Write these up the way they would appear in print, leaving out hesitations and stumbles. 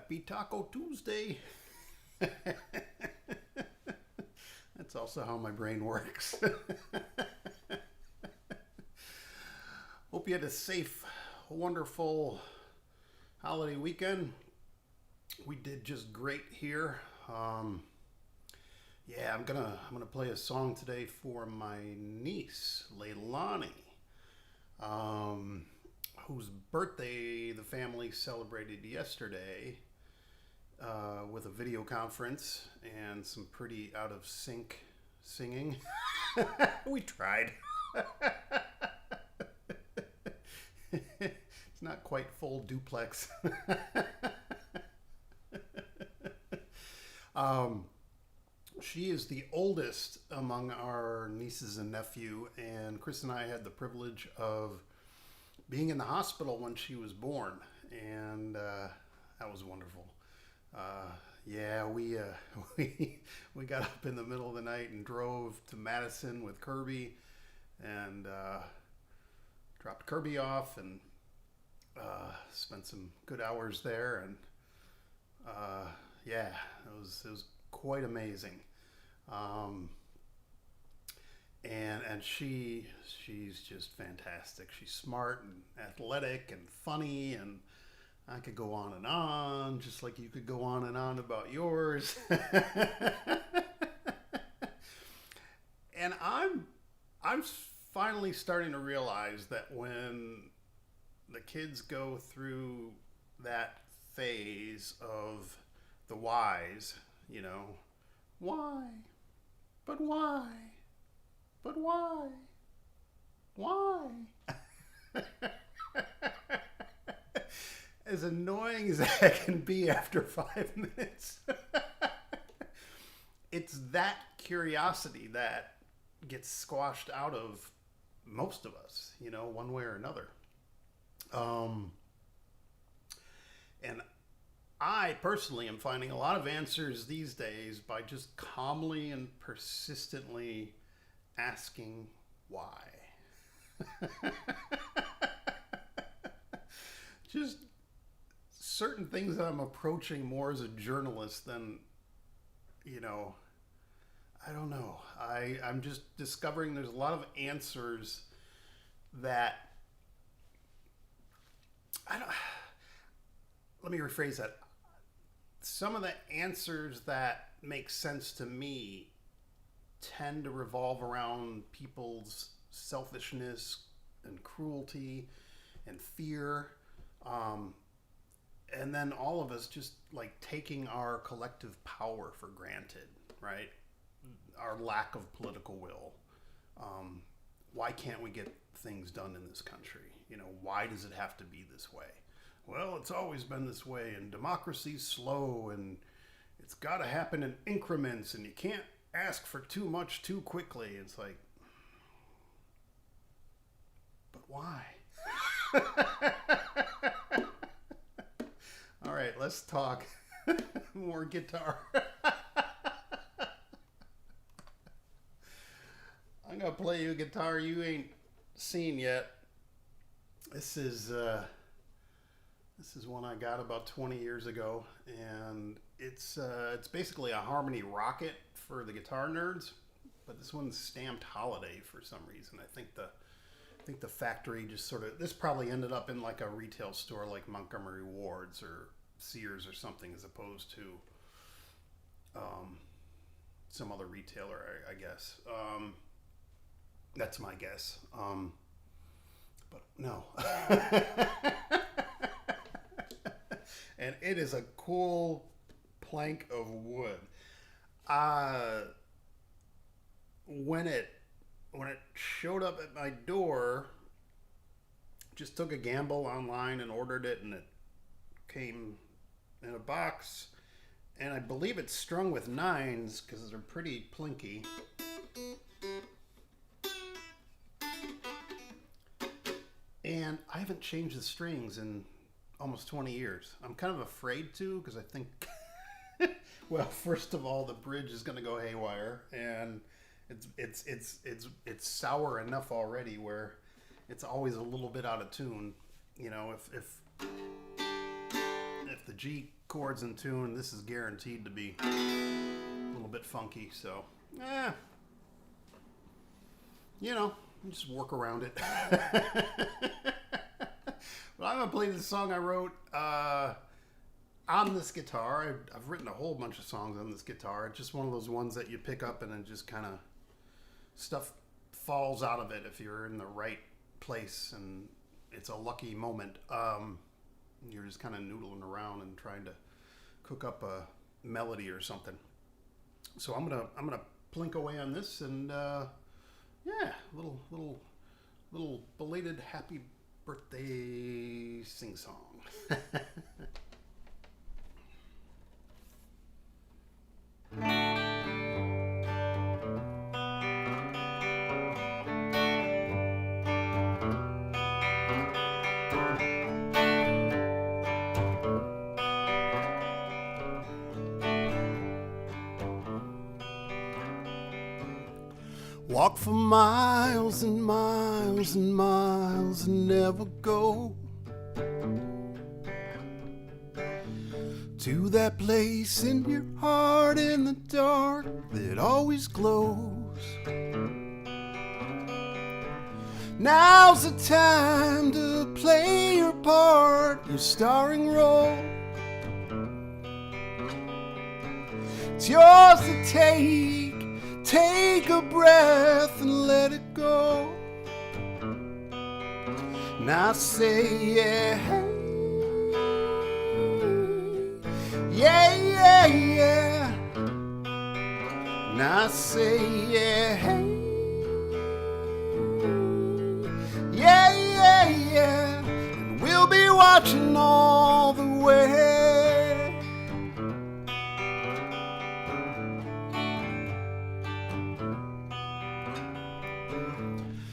Happy Taco Tuesday. That's also how my brain works. Hope you had a safe, wonderful holiday weekend. We did just great here. I'm gonna play a song today for my niece Leilani, whose birthday the family celebrated yesterday with a video conference and some pretty out of sync singing. We tried. It's not quite full duplex. She is the oldest among our nieces and nephew, and Chris and I had the privilege of being in the hospital when she was born, and that was wonderful. We got up in the middle of the night and drove to Madison with Kirby, and dropped Kirby off, and spent some good hours there, and it was quite amazing. And she's just fantastic. She's smart and athletic and funny, and I could go on, just like you could go on about yours. And I'm finally starting to realize that when the kids go through that phase of the whys, why? But why? But why? Why? As annoying as that can be after 5 minutes, it's that curiosity that gets squashed out of most of us, one way or another. And I personally am finding a lot of answers these days by just calmly and persistently asking why. Just certain things that I'm approaching more as a journalist than, I don't know. I'm just discovering there's a lot of answers that let me rephrase that. Some of the answers that make sense to me tend to revolve around people's selfishness and cruelty and fear. And then all of us just like taking our collective power for granted, right? Our lack of political will. Why can't we get things done in this country? Why does it have to be this way? Well, it's always been this way, and democracy's slow, and it's got to happen in increments, and you can't ask for too much too quickly. It's like, but why? All right, let's talk more guitar. I'm going to play you a guitar you ain't seen yet. This is one I got about 20 years ago, and it's basically a harmony rocket for the guitar nerds, but this one's stamped holiday for some reason. I think the factory just this probably ended up in like a retail store like Montgomery Ward's or Sears or something, as opposed to some other retailer, I guess. That's my guess. But no. And it is a cool plank of wood. When it showed up at my door, just took a gamble online and ordered it, and it came in a box. And I believe it's strung with 9s because they're pretty plinky. And I haven't changed the strings in almost 20 years. I'm kind of afraid to, because I think, well, first of all, the bridge is going to go haywire, and it's sour enough already where it's always a little bit out of tune. If if the G chord's in tune, this is guaranteed to be a little bit funky. So, you know, just work around it. But I'm going to play this song I wrote on this guitar. I've written a whole bunch of songs on this guitar. It's just one of those ones that you pick up and then just kind of stuff falls out of it if you're in the right place and it's a lucky moment. You're just kind of noodling around and trying to cook up a melody or something. So I'm gonna plink away on this and little belated happy birthday sing song. Walk for miles and miles and miles and never go to that place in your heart in the dark that always glows. Now's the time to play your part, your starring role. It's yours to take. Take a breath and let it go. And I say, yeah, yeah, yeah, yeah. And I say, yeah, yeah, yeah, yeah. And we'll be watching all the way.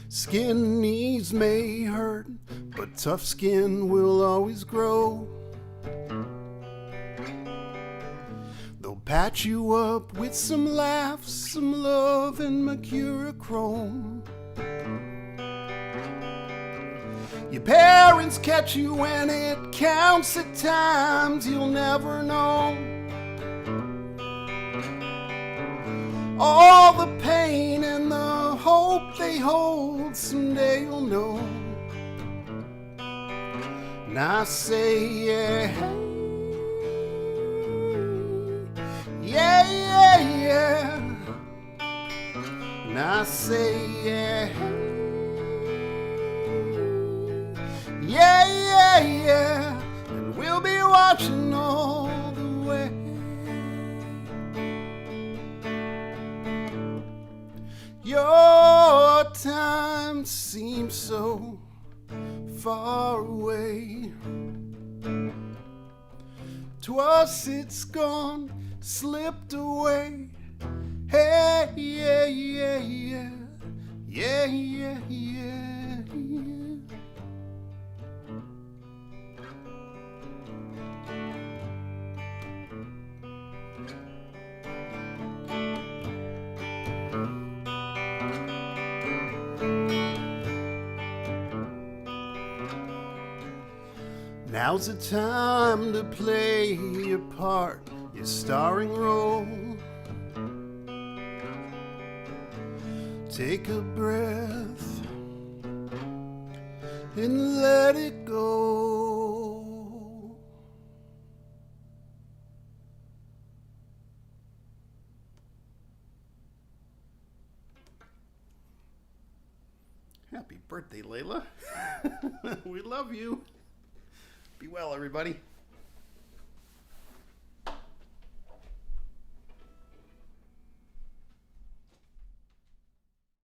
Skin knees may hurt, but tough skin will always grow. They'll patch you up with some laughs, some love, and Mercurochrome. Your parents catch you when it counts at times you'll never know. All the pain and the hope they hold, someday you'll know. And I say, yeah, yeah, yeah, yeah. And I say, yeah, yeah, yeah, yeah. And we'll be watching all the way. Your time seems so far away. 'Twas it's gone, slipped away. Hey, yeah, yeah, yeah, yeah, yeah, yeah, yeah. Now's the time to play your part, your starring role. Take a breath and let it go. Happy birthday, Layla. We love you. Be well, everybody.